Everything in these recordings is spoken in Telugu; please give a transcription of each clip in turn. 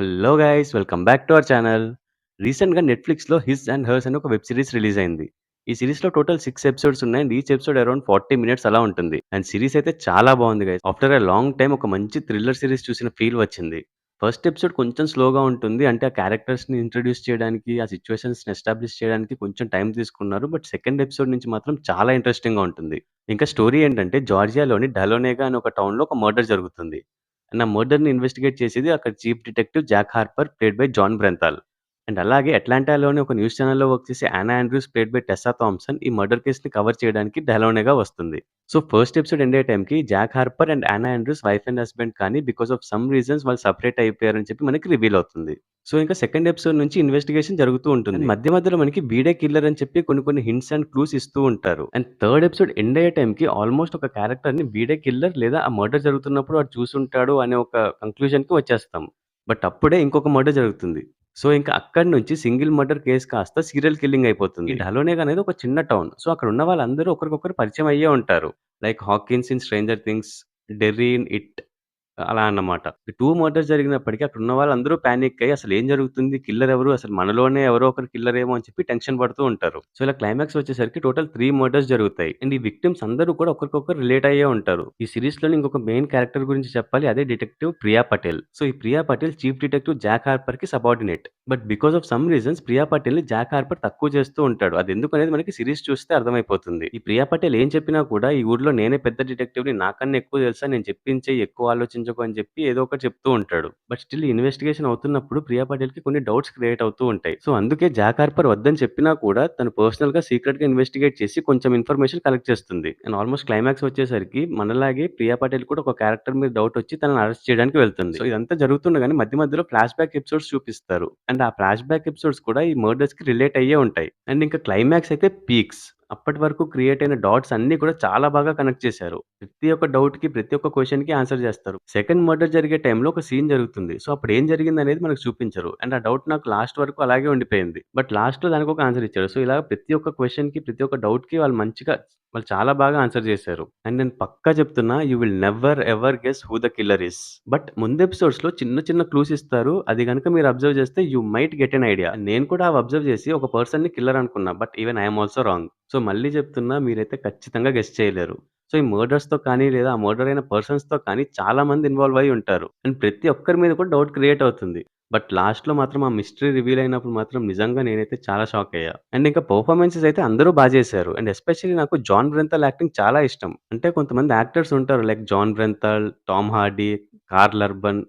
Hello guys welcome back to our channel. రీసెంట్‌గా నెట్‌ఫ్లిక్స్‌లో 'హిస్ అండ్ హర్స్' అని ఒక వెబ్ సీరీస్ రిలీజ్ అయింది. ఈ సీరీస్‌లో టోటల్ 6 ఎపిసోడ్స్ ఉన్నాయి. And each episode around 40 minutes అలా ఉంటుంది. అండ్ సీరీస్ అయితే చాలా బాగుంది guys. After a long time ఒక మంచి థ్రిల్లర్ సీరీస్ చూసిన ఫీల్ వచ్చింది. ఫస్ట్ ఎపిసోడ్ కొంచెం స్లోగా ఉంటుంది. అంటే ఆ క్యారెక్టర్స్‌ని ఇంట్రొడ్యూస్ చేయడానికి, ఆ సిట్యుయేషన్స్‌ని ఎస్టాబ్లిష్ చేయడానికి కొంచెం టైం తీసుకున్నారు. బట్ సెకండ్ ఎపిసోడ్ నుంచి మాత్రం చాలా ఇంట్రెస్టింగ్‌గా ఉంటుంది. ఇంకా స్టోరీ ఏంటంటే జార్జియాలోని డలోనేగా అనే ఒక టౌన్‌లో ఒక మర్డర్ జరుగుతుంది. అండ్ ఆ మర్డర్‌ని ఇన్వెస్టిగేట్ చేసేది అక్కడ chief detective Jack Harper played by Jon Bernthal. And అలాగే అట్లాంటాలోని ఒక న్యూస్ ఛానెల్‌లో వర్క్ చేసే Anna Andrews played by Tessa Thompson ఈ మర్డర్ కేస్‌ని కవర్ చేయడానికి డెలోనేగా వస్తుంది. సో, ఫస్ట్ ఎపిసోడ్ ఎండ్ అయ్యే టైంకి Jack Harper and Anna Andrews wife and husband కానీ బికాస్ ఆఫ్ సమ్ రీజన్స్ వాళ్ళు సెపరేట్ అయిపోయారని చెప్పి మనకి రివీల్ అవుతుంది. సో, ఇంకా సెకండ్ ఎపిసోడ్ నుంచి ఇన్వెస్టిగేషన్ జరుగుతూ ఉంటుంది. అండ్ మధ్య మధ్యలో మనకి వీడే కిల్లర్ అని చెప్పి కొన్ని కొన్ని హింట్స్ అండ్ క్లూస్ ఇస్తూ ఉంటారు. అండ్ థర్డ్ ఎపిసోడ్ ఎండ్ అయ్యే టైంకి ఆల్మోస్ట్ ఒక క్యారెక్టర్‌ని వీడే కిల్లర్ లేదా ఆ మర్డర్ జరుగుతున్నప్పుడు వాడు చూసుంటాడు అనే ఒక కంక్లూజన్‌కి వచ్చేస్తాం. బట్ అప్పుడే ఇంకొక మర్డర్ జరుగుతుంది. సో, ఇంక అక్కడి నుంచి సింగిల్ మర్డర్ కేస్ కాస్త సీరియల్ కిల్లింగ్ అయిపోతుంది. ఈ డలోనేగా అనేది ఒక చిన్న టౌన్. సో, అక్కడున్న వాళ్ళందరూ ఒకరికొకరు పరిచయం అయ్యే ఉంటారు. Like Hawkins in 'stranger things', Derry in 'it' అలా అన్నమాట. ఈ 2 మర్డర్స్ జరిగినప్పటికి అక్కడున్న వాళ్ళందరూ పానిక్ అయ్యి అసలేం జరుగుతుంది? కిల్లర్ ఎవరు? అసలు మనలోనే ఎవరో ఒకరు కిల్లర్ ఏమో అని చెప్పి టెన్షన్ పడుతూ ఉంటారు. సో, ఇలా క్లైమాక్స్ వచ్చేసరికి టోటల్ 3 మర్డర్స్ జరుగుతాయి. అండ్ ఈ విక్టిమ్స్ అందరూ కూడా ఒకరికొకరు రిలేట్ అయ్యే ఉంటారు. ఈ సీరీస్‌లోని ఇంకొక మెయిన్ క్యారెక్టర్ గురించి చెప్పాలి. అదే డిటెక్టివ్ ప్రియా పటేల్. సో, ఈ Priya Patel chief detective Jack హార్పర్‌కి subordinate. But because of some reasons Priya పటేల్‌ని జాక్ హార్పర్ తక్కువ చేస్తూ ఉంటాడు. అదెందుకనేది మనకి సీరీస్ చూస్తే అర్థమైపోతుంది. ఈ ప్రియా పటేల్ ఏం చెప్పినా కూడా ఈ ఊర్లో నేనే పెద్ద డిటెక్టివ్‌ని నాకన్నా ఎక్కువ తెలుసా నేను చెప్పించేయి ఎక్కువ ఆలోచించకు అని చెప్పి ఏదో ఒకటి చెప్తూ ఉంటాడు. బట్ స్టిల్ ఇన్వెస్టిగేషన్ అవుతున్నప్పుడు ప్రియా పటేల్‌కి కొన్ని డౌట్స్ క్రియేట్ అవుతూ ఉంటాయి. సో, అందుకే జాక్ హార్పర్ వద్దని చెప్పినా కూడా తను పర్సనల్‌గా సీక్రెట్‌గా ఇన్వెస్టిగేట్ చేసి కొంచెం ఇన్ఫర్మేషన్ కలెక్ట్ చేస్తుంది. అండ్ ఆల్మోస్ట్ క్లైమాక్స్ వచ్చేసరికి మనలాగే ప్రియా పటేల్ కూడా ఒక క్యారెక్టర్ మీద డౌట్ వచ్చి తనని అరెస్ట్ చేయడానికి వెళ్తుంది. సో, ఇదంతా జరుగుతుండగానే మధ్య మధ్యలో ఫ్లాష్ బ్యాక్ ఎపిసోడ్స్ చూపిస్తారు. అండ్ ఆ ఫ్లాష్ బ్యాక్ ఎపిసోడ్స్ కూడా ఈ మర్డర్స్‌కి రిలేట్ అయ్యే ఉంటాయి. అండ్ ఇంకా క్లైమాక్స్ అయితే పీక్స్. అప్పటి వరకు క్రియేట్ అయిన డాట్స్ అన్నీ కూడా చాలా బాగా కనెక్ట్ చేశారు. ప్రతి ఒక్క డౌట్‌కి, ప్రతి ఒక్క క్వెషన్‌కి ఆన్సర్ చేస్తారు. సెకండ్ మర్డర్ జరిగే టైంలో ఒక సీన్ జరుగుతుంది. సో, అప్పుడు ఏం జరిగిందనేది మనకు చూపించరు. అండ్ ఆ డౌట్ నాకు లాస్ట్ వరకు అలాగే ఉండిపోయింది. బట్ లాస్ట్‌లో దానికొక ఆన్సర్ ఇచ్చారు. సో, ఇలా ప్రతి ఒక్క క్వెషన్‌కి, ప్రతి ఒక్క డౌట్‌కి వాళ్ళు చాలా బాగా ఆన్సర్ చేశారు. అండ్ నేను పక్కా చెప్తున్నా you will never ever guess who the killer is. But ముందు ఎపిసోడ్స్‌లో చిన్న చిన్న క్లూస్ ఇస్తారు. అది గనుక మీరు అబ్జర్వ్ చేస్తే you might get an idea. నేను కూడా అవి అబ్జర్వ్ చేసి ఒక పర్సన్‌ని కిల్లర్ అనుకున్నా. But even I am also wrong. So, మళ్ళీ చెప్తున్నా మీరైతే ఖచ్చితంగా గెస్ చేయలేరు. సో, ఈ మర్డర్స్‌తో కానీ లేదా ఆ మర్డర్ అయిన పర్సన్స్‌తో కానీ చాలా మంది ఇన్వాల్వ్ అయ్యి ఉంటారు. అండ్ ప్రతి ఒక్కరి మీద కూడా డౌట్ క్రియేట్ అవుతుంది. బట్ లాస్ట్‌లో మాత్రం ఆ మిస్టరీ రివీల్ అయినప్పుడు మాత్రం నిజంగా నేనైతే చాలా షాక్ అయ్యా. అండ్ ఇంకా పెర్ఫార్మన్సెస్ అయితే అందరూ చేశారు. అండ్ ఎస్పెషల్లీ నాకు జాన్ బ్రెంతాల్ యాక్టింగ్ చాలా ఇష్టం. అంటే కొంతమంది యాక్టర్స్ ఉంటారు like Jon Bernthal, Tom Hardy, Karl Urban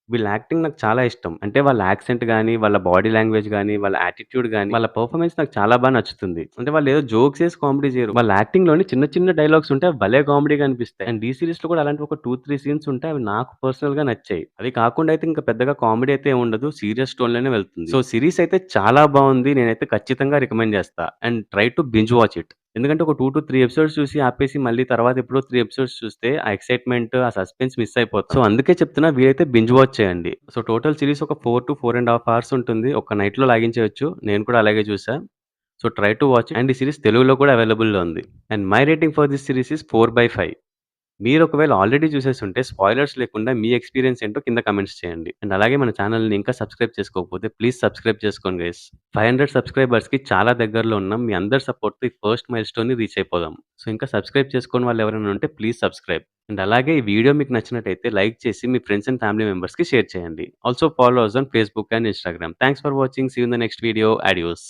వీళ్ళ యాక్టింగ్ నాకు చాలా ఇష్టం. అంటే వాళ్ళ యాక్సెంట్ గాని, వాళ్ళ బాడీ లాంగ్వేజ్ గాని, వాళ్ళ యాటిట్యూడ్ గాని, వాళ్ళ పెర్ఫార్మన్స్ నాకు చాలా నచ్చుతుంది. అంటే వాళ్ళేదో జోక్స్ ఏసి కామెడీ చేయరు. వాళ్ళ యాక్టింగ్‌లోని చిన్న చిన్న డైలాగ్స్ ఉంటాయి. అవి భలే కామెడీగా అనిపిస్తాయి. అండ్ ఈ సీరీస్‌లో కూడా అలాంటివి ఒక 2, 3 సీన్స్ ఉంటాయి. అవి నాకు పర్సనల్‌గా నచ్చాయి. అవి కాకుండా అయితే ఇంకా పెద్దగా కామెడీ అయితే ఏమి ఉండదు. సీరియస్ టోన్‌లోనే వెళ్తుంది. సో, సీరీస్ అయితే చాలా బావుంది. నేనైతే ఖచ్చితంగా రికమెండ్ చేస్తా. And try to binge watch it. ఎందుకంటే ఒక 2-3 ఎపిసోడ్స్ చూసి ఆపేసి మళ్ళీ తర్వాత ఎప్పుడో 3 ఎపిసోడ్స్ చూస్తే ఆ ఎక్సైట్‌మెంట్, ఆ సస్పెన్స్ మిస్ అయిపోతాం. సో, అందుకే చెప్తున్నా వీలైతే బింజ్ వాచ్ చేయండి. సో, టోటల్ సీరీస్ ఒక 4-4 ½ అవర్స్ ఉంటుంది. ఒక్క నైట్‌లో లాగించేయొచ్చు. నేను కూడా అలాగే చూసా. So, try to watch it. And ఈ సీరీస్ తెలుగులో కూడా అవైలబుల్‌లో ఉంది. And my rating for this series is 4/5. మీరు ఒకవేళ ఆల్రెడీ చూసేసుంటే స్పాయిలర్స్ లేకుండా మీ ఎక్స్‌పీరియన్స్ ఏంటో కింద కామెంట్స్ చేయండి. అండ్ అలాగే మన ఛానెల్‌ని ఇంకా సబ్స్క్రైబ్ చేసుకోకపోతే ప్లీజ్ సబ్స్క్రైబ్ చేసుకోండి గైస్. 500 సబ్స్క్రైబర్స్‌కి చాలా దగ్గరలో ఉన్నాం. మీ అందరి సపోర్ట్‌తో ఈ ఫస్ట్ మైల్‌స్టోన్‌ని రీచ్ అయిపోదాం. సో, ఇంకా సబ్స్క్రైబ్ చేసుకోని వాళ్ళు ఎవరైనా ఉంటే ప్లీజ్ సబ్స్క్రైబ్. అండ్ అలాగే ఈ వీడియో మీకు నచ్చినట్టయితే లైక్ చేసి మీ ఫ్రెండ్స్ అండ్ ఫ్యామిలీ మెంబర్స్‌కి షేర్ చేయండి. Also follow us on Facebook and Instagram. Thanks for watching. See you in the next video. Adios.